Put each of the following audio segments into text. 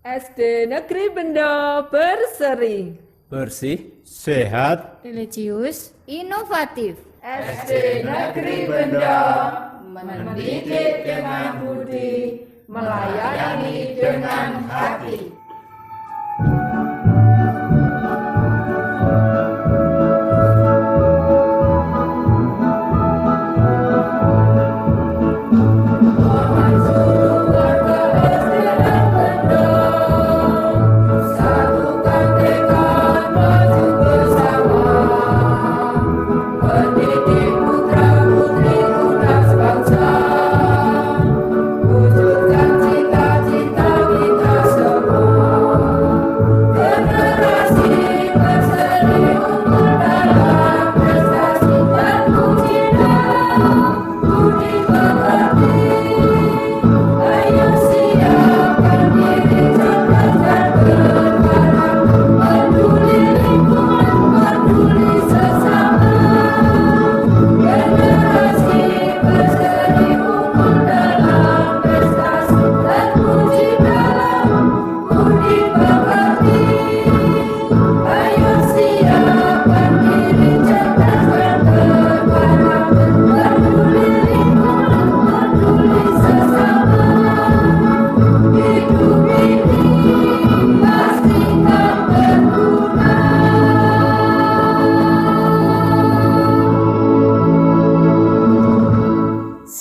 SD Negeri Bendo Berseri. Bersih, sehat, religius, inovatif. SD Negeri Bendo mendidik dengan budi, melayani dengan hati.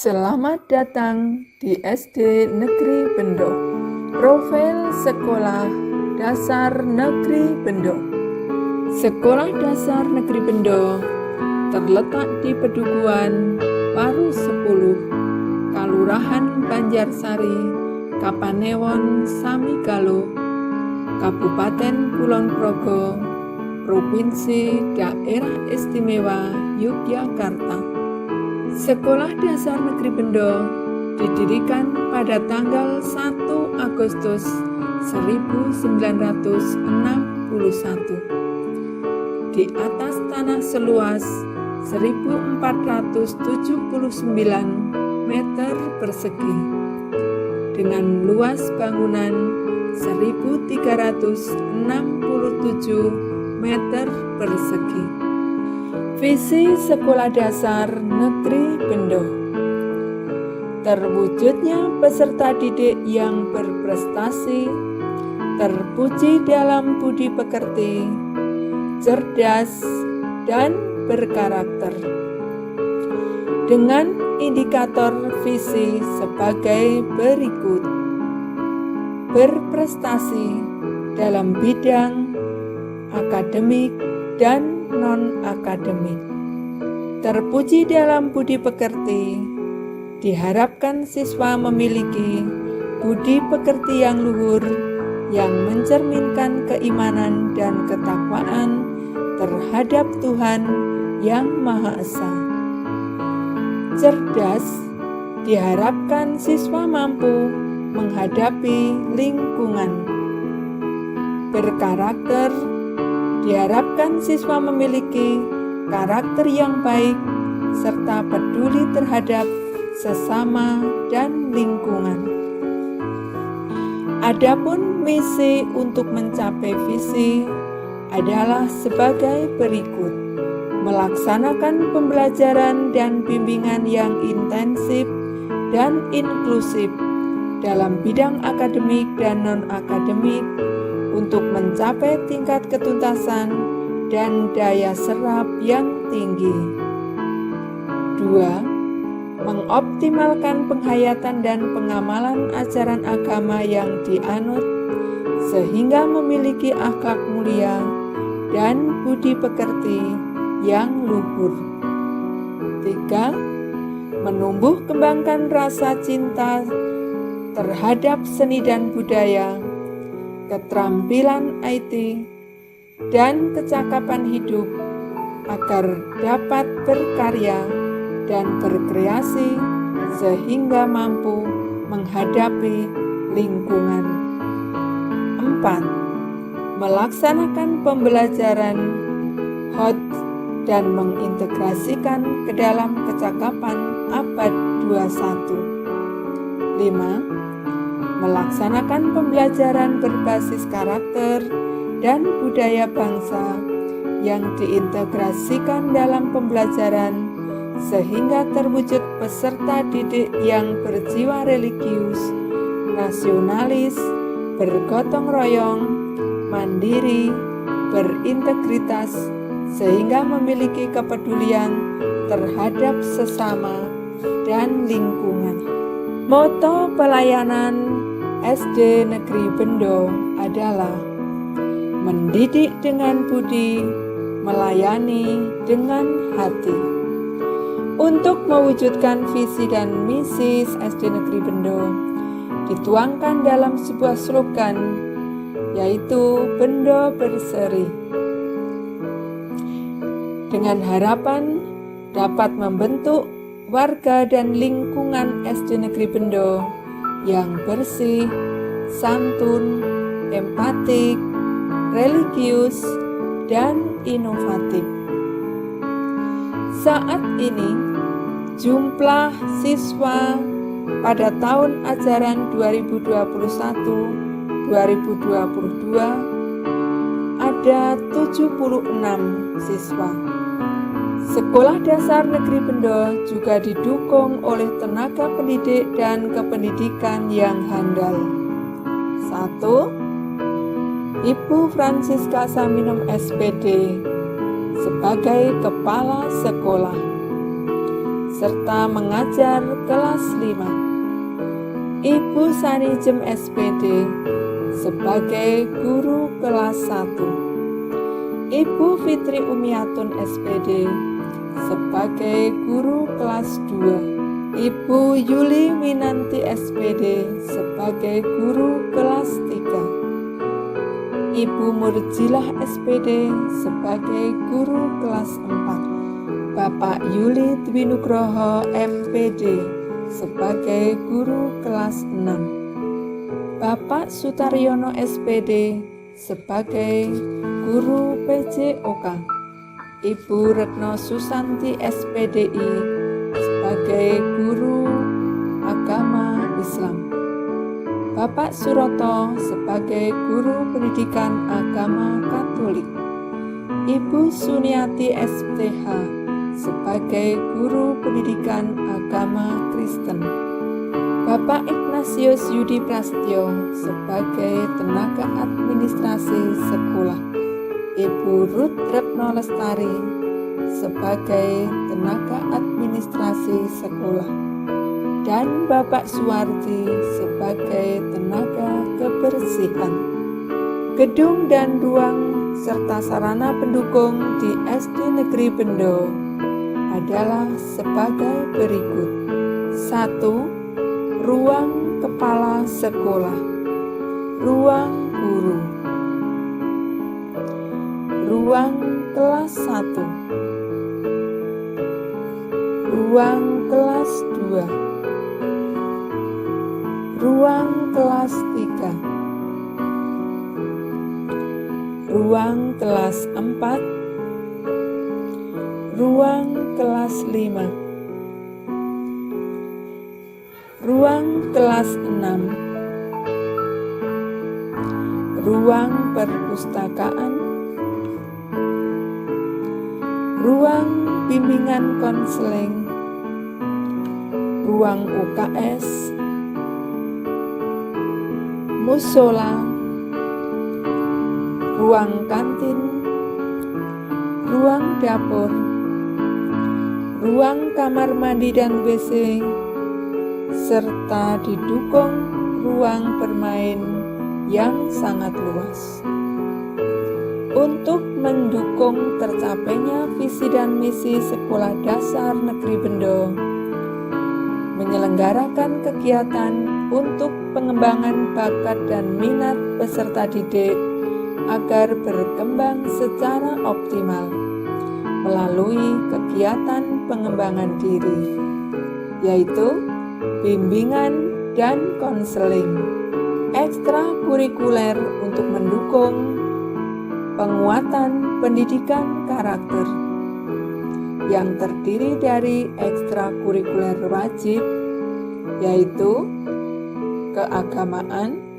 Selamat datang di SD Negeri Bendo, Profil Sekolah Dasar Negeri Bendo. Sekolah Dasar Negeri Bendo terletak di Pedukuhan Paru 10, Kalurahan Banjarsari, Kapanewon Samigalo, Kabupaten Kulon Progo, Provinsi Daerah Istimewa Yogyakarta. Sekolah Dasar Negeri Bendo didirikan pada tanggal 1 Agustus 1961 di atas tanah seluas 1479 meter persegi dengan luas bangunan 1367 meter persegi. Visi Sekolah Dasar Negeri Bendo: terwujudnya peserta didik yang berprestasi, terpuji dalam budi pekerti, cerdas, dan berkarakter. Dengan indikator visi sebagai berikut: berprestasi dalam bidang akademik dan non-akademik, terpuji dalam budi pekerti. Diharapkan siswa memiliki budi pekerti yang luhur, yang mencerminkan keimanan dan ketakwaan terhadap Tuhan Yang Maha Esa. Cerdas, diharapkan siswa mampu menghadapi lingkungan. Berkarakter, diharapkan siswa memiliki karakter yang baik serta peduli terhadap sesama dan lingkungan. Adapun misi untuk mencapai visi adalah sebagai berikut: melaksanakan pembelajaran dan bimbingan yang intensif dan inklusif dalam bidang akademik dan non-akademik untuk mencapai tingkat ketuntasan dan daya serap yang tinggi. 2. Mengoptimalkan penghayatan dan pengamalan ajaran agama yang dianut sehingga memiliki akhlak mulia dan budi pekerti yang luhur. 3. Menumbuh kembangkan rasa cinta terhadap seni dan budaya, keterampilan IT, dan kecakapan hidup agar dapat berkarya dan berkreasi sehingga mampu menghadapi lingkungan. 4. Melaksanakan pembelajaran HOT dan mengintegrasikan ke dalam kecakapan abad 21. 5. melaksanakan pembelajaran berbasis karakter dan budaya bangsa yang diintegrasikan dalam pembelajaran sehingga terwujud peserta didik yang berjiwa religius, nasionalis, bergotong royong, mandiri, berintegritas, sehingga memiliki kepedulian terhadap sesama dan lingkungan. Moto pelayanan SD Negeri Bendo adalah mendidik dengan budi, melayani dengan hati. Untuk mewujudkan visi dan misi SD Negeri Bendo dituangkan dalam sebuah slogan, yaitu Bendo Berseri, dengan harapan dapat membentuk warga dan lingkungan SD Negeri Bendo yang bersih, santun, empatik, religius, dan inovatif. Saat ini, jumlah siswa pada tahun ajaran 2021-2022 ada 76 siswa. Sekolah Dasar Negeri Bendo juga didukung oleh tenaga pendidik dan kependidikan yang handal. 1. Ibu Francisca Saminem SPD sebagai kepala sekolah, serta mengajar kelas 5. Ibu Sani Jem SPD sebagai guru kelas 1. Ibu Fitri Umiatun SPD sebagai guru kelas 2. Ibu Yuli Minanti SPD sebagai guru kelas 3. Ibu Murjilah SPD sebagai guru kelas 4. Bapak Yuli Dwi Nugroho MPD sebagai guru kelas 6. Bapak Sutaryono SPD sebagai guru PJOK. Ibu Retno Susanti SPDI sebagai guru agama Islam. Bapak Suroto sebagai guru pendidikan agama Katolik. Ibu Suniati STH sebagai guru pendidikan agama Kristen. Bapak Ignatius Yudi Prasetyo sebagai tenaga administrasi sekolah. Ibu Ruth Retno Lestari sebagai tenaga administrasi sekolah. Dan Bapak Suwardi sebagai tenaga kebersihan. Gedung dan ruang serta sarana pendukung di SD Negeri Bendo adalah sebagai berikut. 1. Ruang kepala sekolah, ruang guru, ruang kelas 1, ruang kelas 2, ruang kelas 3, ruang kelas 4, ruang kelas 5, ruang kelas 6, ruang perpustakaan, ruang bimbingan konseling, ruang UKS, musola, ruang kantin, ruang dapur, ruang kamar mandi dan WC, serta didukung ruang bermain yang sangat luas. Untuk mendukung tercapainya visi dan misi Sekolah Dasar Negeri Bendo, menyelenggarakan kegiatan untuk pengembangan bakat dan minat peserta didik agar berkembang secara optimal melalui kegiatan pengembangan diri, yaitu bimbingan dan konseling, ekstrakurikuler untuk mendukung penguatan pendidikan karakter yang terdiri dari ekstrakurikuler wajib, yaitu keagamaan,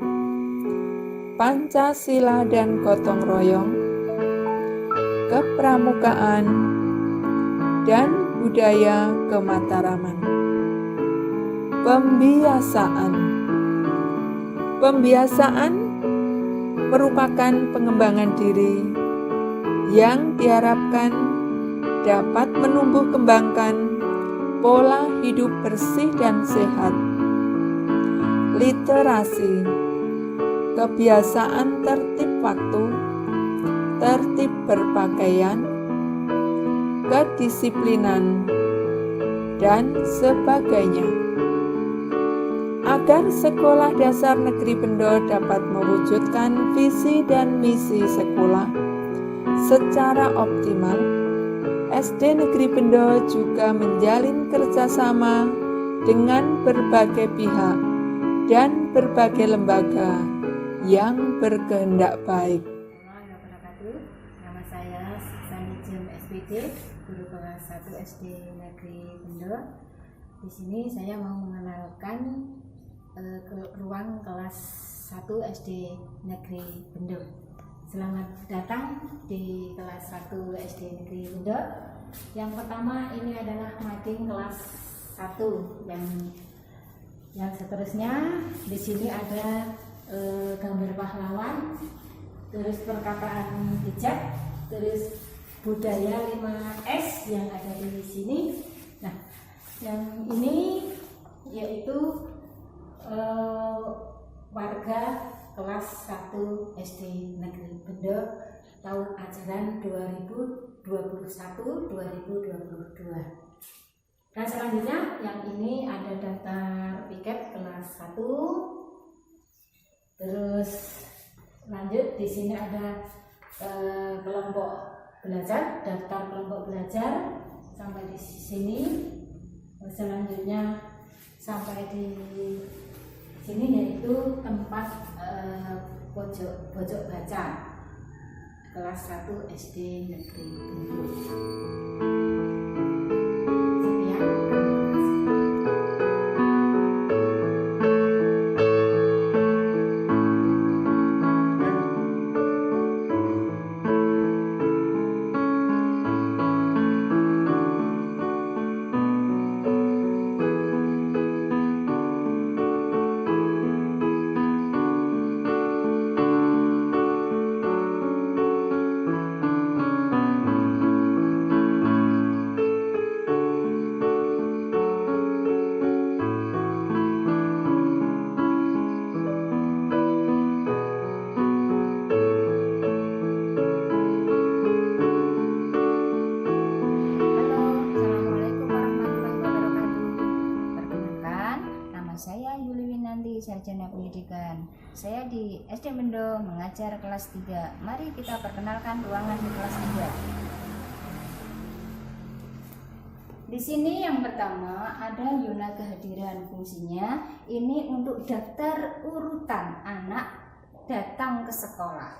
Pancasila dan gotong royong, kepramukaan, dan budaya kemataraman. Pembiasaan merupakan pengembangan diri yang diharapkan dapat menumbuh kembangkan pola hidup bersih dan sehat. Literasi, kebiasaan tertib waktu, tertib berpakaian, kedisiplinan, dan sebagainya. Agar Sekolah Dasar Negeri Bendo dapat mewujudkan visi dan misi sekolah secara optimal, SD Negeri Bendo juga menjalin kerjasama dengan berbagai pihak dan berbagai lembaga yang berkehendak baik. Assalamualaikum warahmatullahi wabarakatuh. Nama saya Sani Jem SPD, guru kelas 1 SD Negeri Bendo. Di sini saya mau mengenalkan ruang kelas 1 SD Negeri Bendo. Selamat datang di kelas 1 SD Negeri Bendo. Yang pertama ini adalah mading kelas 1 yang seterusnya. Di sini ada gambar pahlawan, terus perkataan bijak, terus budaya 5S yang ada di sini. Nah, yang ini yaitu warga kelas 1 SD Negeri Bendo tahun ajaran 2021-2022. Dan selanjutnya yang ini ada daftar piket kelas 1. Terus lanjut di sini ada kelompok belajar, daftar kelompok belajar sampai di sini. Selanjutnya sampai di sini yaitu tempat pojok baca kelas 1 SD Negeri Bendo. Sekian, terima kasih. Sarjana Pendidikan. Saya di SD Bendo mengajar kelas 3. Mari kita perkenalkan ruangan di kelas 3. Di sini yang pertama ada zona kehadiran. Fungsinya ini untuk daftar urutan anak datang ke sekolah.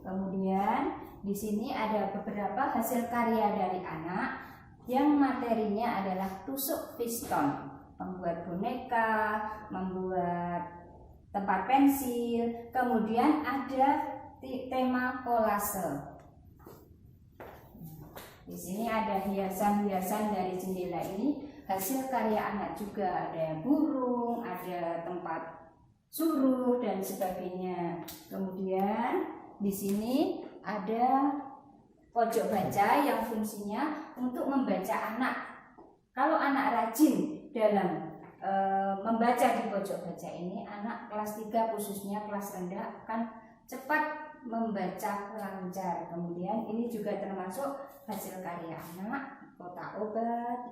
Kemudian di sini ada beberapa hasil karya dari anak yang materinya adalah tusuk piston, membuat boneka, membuat tempat pensil, kemudian ada tema kolase. Di sini ada hiasan-hiasan dari jendela ini, hasil karya anak juga, ada burung, ada tempat suruh dan sebagainya. Kemudian di sini ada pojok baca yang fungsinya untuk membaca anak. Kalau anak rajin dalam membaca di pojok baca ini, anak kelas 3 khususnya kelas rendah akan cepat membaca lancar. Kemudian ini juga termasuk hasil karya anak, kotak obat,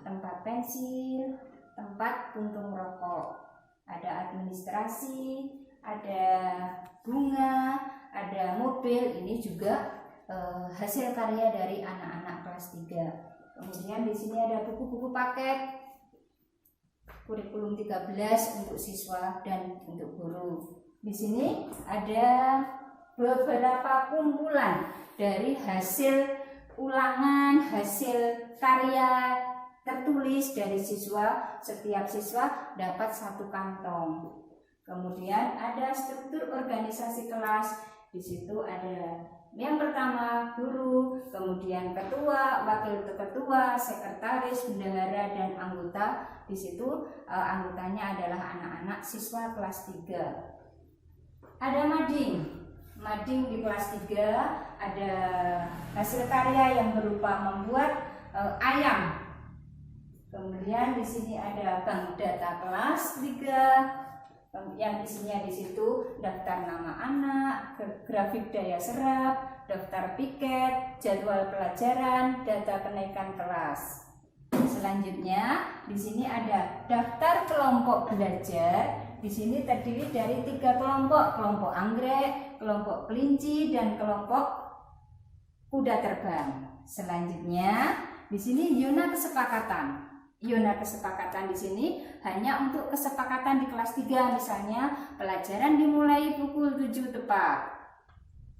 tempat pensil, tempat puntung rokok, ada administrasi, ada bunga, ada mobil. Ini juga hasil karya dari anak-anak kelas 3. Kemudian di sini ada buku-buku paket kurikulum 13 untuk siswa dan untuk guru. Di sini ada beberapa kumpulan dari hasil ulangan, hasil karya tertulis dari siswa. Setiap siswa dapat 1 kantong. Kemudian ada struktur organisasi kelas. Di situ ada yang pertama guru, kemudian ketua, wakil ketua, sekretaris, bendahara, dan anggota. Di situ anggotanya adalah anak-anak siswa kelas 3. Ada mading di kelas 3 ada hasil karya yang berupa membuat ayam. Kemudian di sini ada bank data kelas 3 yang isinya di situ daftar nama anak, grafik daya serap, daftar piket, jadwal pelajaran, data kenaikan kelas. Selanjutnya di sini ada daftar kelompok belajar. Di sini terdiri dari 3 kelompok anggrek, kelompok kelinci, dan kelompok kuda terbang. Selanjutnya di sini zona kesepakatan. Zona kesepakatan di sini hanya untuk kesepakatan di kelas 3, misalnya pelajaran dimulai pukul 7 tepat.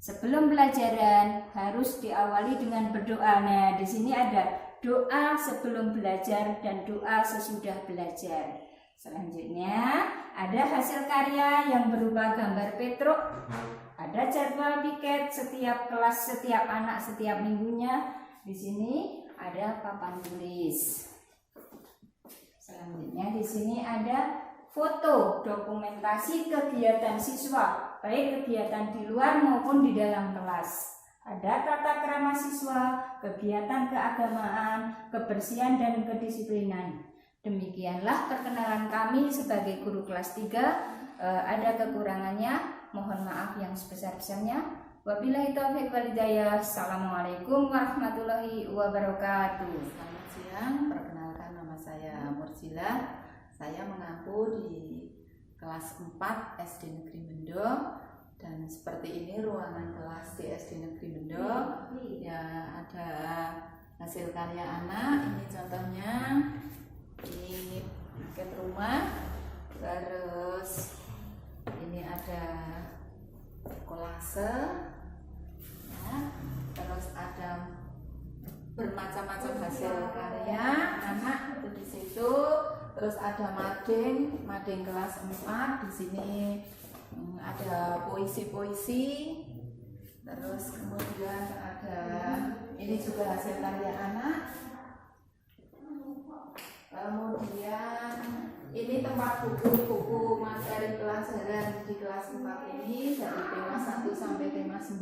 Sebelum pelajaran harus diawali dengan berdoa. Nah, di sini ada doa sebelum belajar dan doa sesudah belajar. Selanjutnya ada hasil karya yang berupa gambar petruk, ada jadwal piket setiap kelas, setiap anak, setiap minggunya. Di sini ada papan tulis. Selanjutnya di sini ada foto dokumentasi kegiatan siswa, baik kegiatan di luar maupun di dalam kelas. Ada tata krama siswa, kegiatan keagamaan, kebersihan, dan kedisiplinan. Demikianlah perkenalan kami sebagai guru kelas 3. Ada kekurangannya, mohon maaf yang sebesar-besarnya. Wabillahi taufiq wal hidayah. Assalamualaikum warahmatullahi wabarakatuh. Selamat siang, perkenalkan nama saya Mursila. Saya mengaku di kelas 4 SD Negeri Bendo, dan seperti ini ruangan kelas di SD Negeri Bendo. Ya, ada hasil karya anak. Ini contohnya, ini paket rumah. Terus ini ada kolase, ya. Terus ada bermacam-macam hasil karya anak itu di situ. Terus ada mading kelas 4. Di sini ada puisi-puisi. Terus kemudian ada ini juga hasil karya anak. Kemudian ini tempat buku-buku materi pelajaran di kelas 4 ini dari tema 1 sampai tema 9.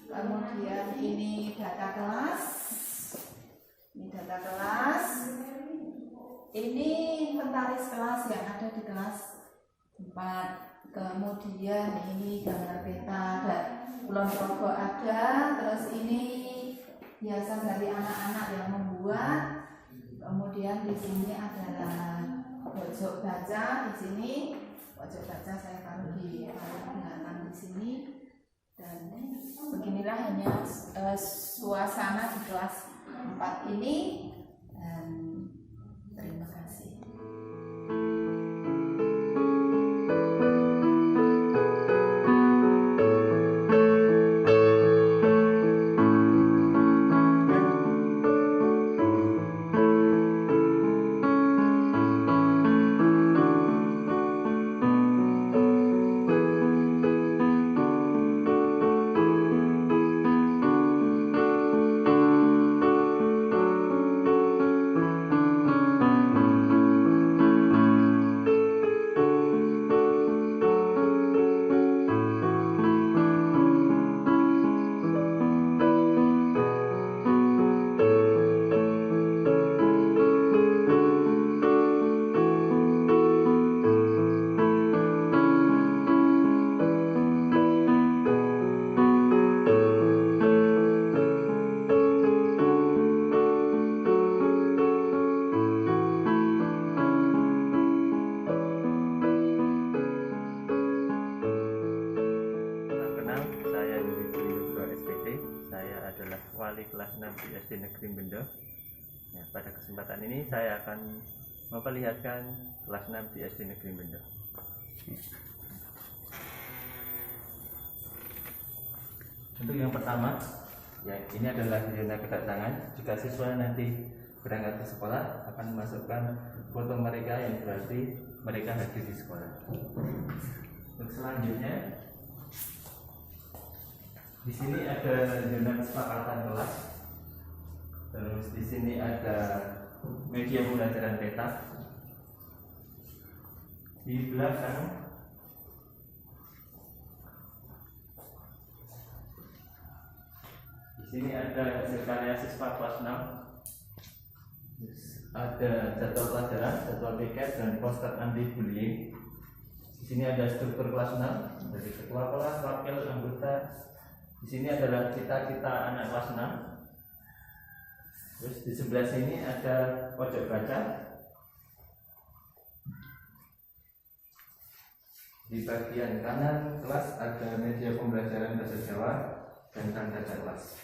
Kemudian ini data kelas. Ini data kelas. Ini inventaris kelas yang ada di kelas 4. Kemudian ini gambar peta dan kulon progo ada. Terus ini hiasan dari anak-anak yang membuat. Kemudian di sini adalah pojok baca. Di sini pojok baca saya taruh di belakang di sini. Dan beginilah hanya suasana di kelas 4 ini. Dan terima kasih. Wali kelas 6 di SD Negeri Bendo. Nah, pada kesempatan ini saya akan memperlihatkan kelas 6 di SD Negeri Bendo. Untuk yang pertama, ya ini adalah zona kedatangan. Jika siswa nanti berangkat ke sekolah akan memasukkan foto mereka yang berarti mereka hadir di sekolah. Untuk selanjutnya, di sini ada zona kesepakatan kelas. Terus di sini ada media pembelajaran peta. Di belakang di sini ada hasil karya siswa kelas 6. Terus ada jadwal pelajaran, jadwal piket, dan poster anti bullying. Di sini ada struktur kelas 6 dari ketua kelas, wakil, anggota. Di sini adalah cita-cita anak kelas 6. Terus di sebelah sini ada pojok baca. Di bagian kanan kelas ada media pembelajaran bahasa Jawa dan tanda kelas.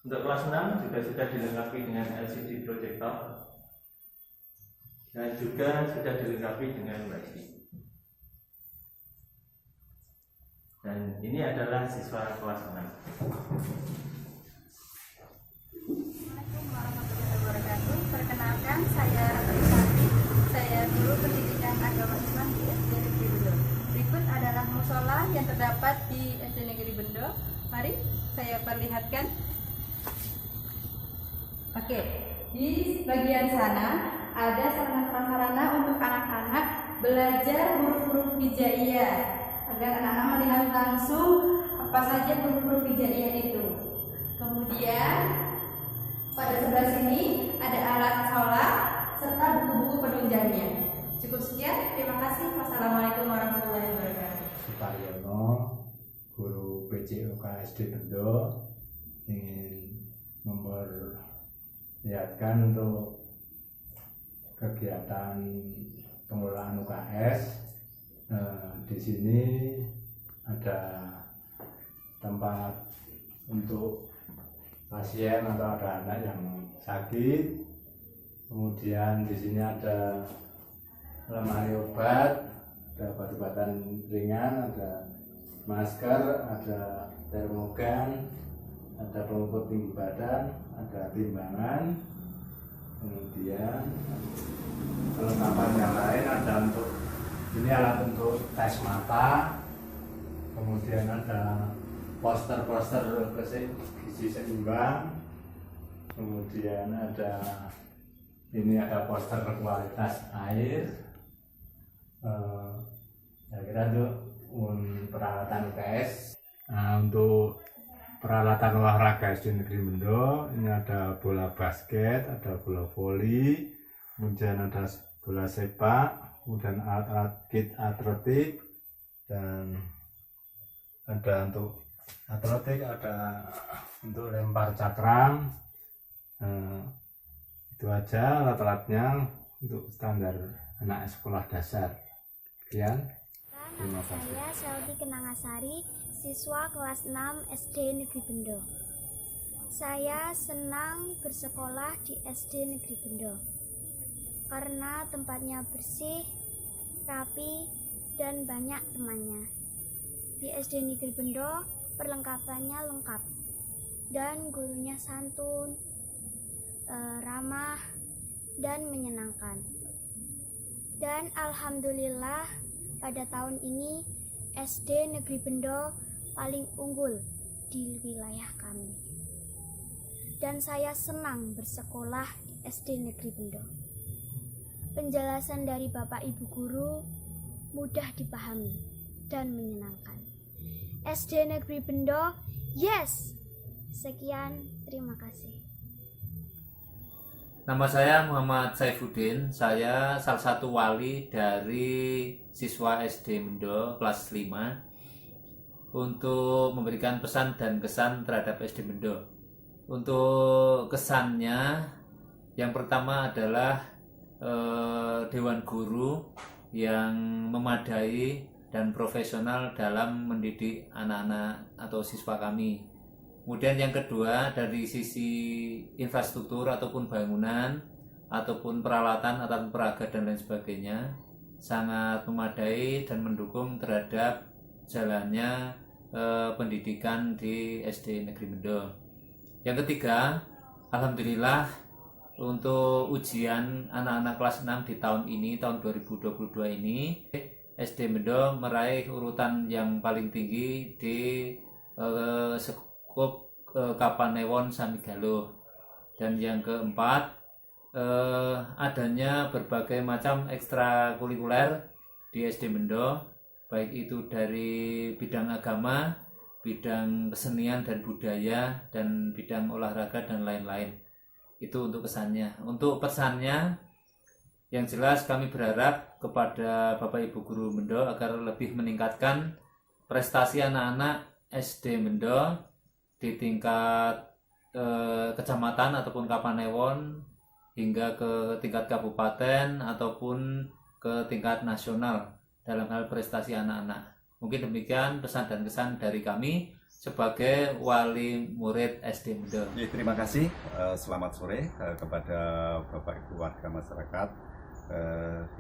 Untuk kelas 6 juga sudah dilengkapi dengan LCD projector dan juga sudah dilengkapi dengan Wi-Fi. Dan ini adalah siswa kelas 6. Assalamualaikum warahmatullahi wabarakatuh. Perkenalkan, saya Risati. Saya guru pendidikan agama Islam di SD Negeri Bendo. Berikut adalah musola yang terdapat di SD Negeri Bendo. Mari saya perlihatkan. Oke, di bagian sana ada sarana-prasarana untuk anak-anak belajar huruf-huruf hijaiyah agar anak-anak melihat langsung apa saja huruf-huruf hijaiyah itu. Kemudian pada sebelah sini ada alat sholat serta buku-buku penunjangnya. Cukup sekian, terima kasih. Wassalamualaikum warahmatullahi wabarakatuh. Suparyono, guru PJOK SD Bendo, ingin memperlihatkan untuk kegiatan pengelolaan UKS. Di sini ada tempat untuk pasien atau ada anak yang sakit. Kemudian di sini ada lemari obat, ada obat-obatan ringan, ada masker, ada termogan, ada pengukur tinggi badan, ada timbangan. Kemudian kelengkapan yang lain ada untuk ini alat untuk tes mata. Kemudian ada poster-poster gizi seimbang. Kemudian ada poster kualitas air. Kira-kira untuk peralatan UKS. Nah, untuk peralatan olahraga SD Negeri Bendo ini ada bola basket, ada bola voli, kemudian ada bola sepak, kemudian alat-alat kit atletik, dan ada untuk atletik, ada untuk lempar cakram. Itu aja alat-alatnya untuk standar anak sekolah dasar. Sekian, terima kasih. Saya Selvi Kenangasari, siswa kelas 6 SD Negeri Bendo. Saya senang bersekolah di SD Negeri Bendo karena tempatnya bersih, rapi, dan banyak temannya. Di SD Negeri Bendo perlengkapannya lengkap dan gurunya santun, ramah, dan menyenangkan. Dan alhamdulillah pada tahun ini SD Negeri Bendo paling unggul di wilayah kami. Dan saya senang bersekolah di SD Negeri Bendo. Penjelasan dari Bapak Ibu guru mudah dipahami dan menyenangkan. SD Negeri Bendo, yes! Sekian, terima kasih. Nama saya Muhammad Saifuddin. Saya salah satu wali dari siswa SD Bendo kelas 5 untuk memberikan pesan dan kesan terhadap SD Bendo. Untuk kesannya, yang pertama adalah Dewan Guru yang memadai dan profesional dalam mendidik anak-anak atau siswa kami. Kemudian yang kedua, dari sisi infrastruktur ataupun bangunan ataupun peralatan atau peraga dan lain sebagainya sangat memadai dan mendukung terhadap jalannya pendidikan di SD Negeri Bendo. Yang ketiga, alhamdulillah untuk ujian anak-anak kelas 6 di tahun ini, tahun 2022 ini, SD Mendo meraih urutan yang paling tinggi di Sekup Kapanewon Samigalo. Dan yang keempat, adanya berbagai macam ekstrakurikuler di SD Mendo, baik itu dari bidang agama, bidang kesenian dan budaya, dan bidang olahraga dan lain-lain. Itu untuk kesannya. Untuk pesannya, yang jelas kami berharap kepada Bapak Ibu Guru Mendo agar lebih meningkatkan prestasi anak-anak SD Mendo di tingkat kecamatan ataupun Kapanewon hingga ke tingkat kabupaten ataupun ke tingkat nasional dalam hal prestasi anak-anak. Mungkin demikian pesan dan kesan dari kami sebagai wali murid SD Mendo. Ya, terima kasih. Selamat sore kepada Bapak Ibu warga masyarakat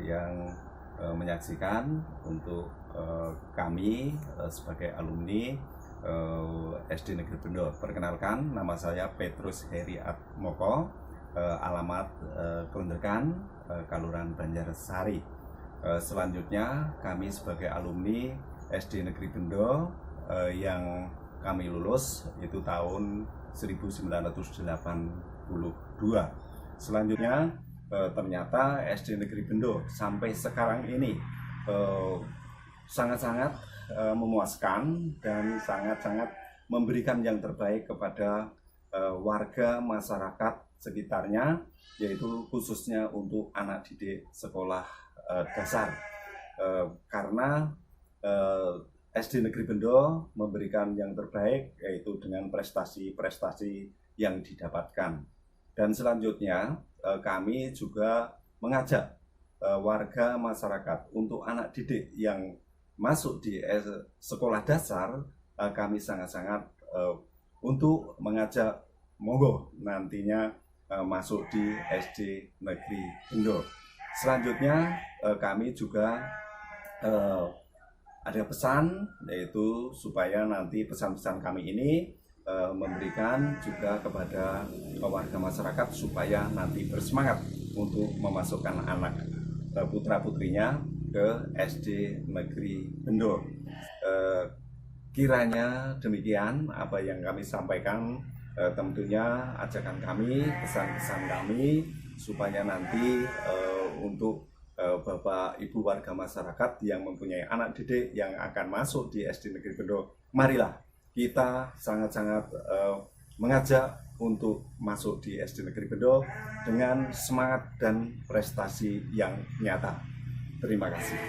yang menyaksikan untuk kami sebagai alumni SD Negeri Bendo. Perkenalkan, nama saya Petrus Heri Atmoko, alamat Klenderkan, Kelurahan Banjarsari. Selanjutnya kami sebagai alumni SD Negeri Bendo yang kami lulus itu tahun 1982. Selanjutnya ternyata SD Negeri Bendo sampai sekarang ini sangat-sangat memuaskan dan sangat-sangat memberikan yang terbaik kepada warga masyarakat sekitarnya, yaitu khususnya untuk anak didik sekolah dasar, karena SD Negeri Bendo memberikan yang terbaik yaitu dengan prestasi-prestasi yang didapatkan. Dan selanjutnya kami juga mengajak warga masyarakat untuk anak didik yang masuk di sekolah dasar, kami sangat-sangat untuk mengajak monggo nantinya masuk di SD Negeri Bendo. Selanjutnya kami juga ada pesan, yaitu supaya nanti pesan-pesan kami ini memberikan juga kepada warga masyarakat supaya nanti bersemangat untuk memasukkan anak putra-putrinya ke SD Negeri Bendo. Kiranya demikian apa yang kami sampaikan, tentunya ajakan kami, pesan-pesan kami supaya nanti untuk Bapak Ibu warga masyarakat yang mempunyai anak didik yang akan masuk di SD Negeri Bendo, marilah kita sangat-sangat mengajak untuk masuk di SD Negeri Bendo dengan semangat dan prestasi yang nyata. Terima kasih.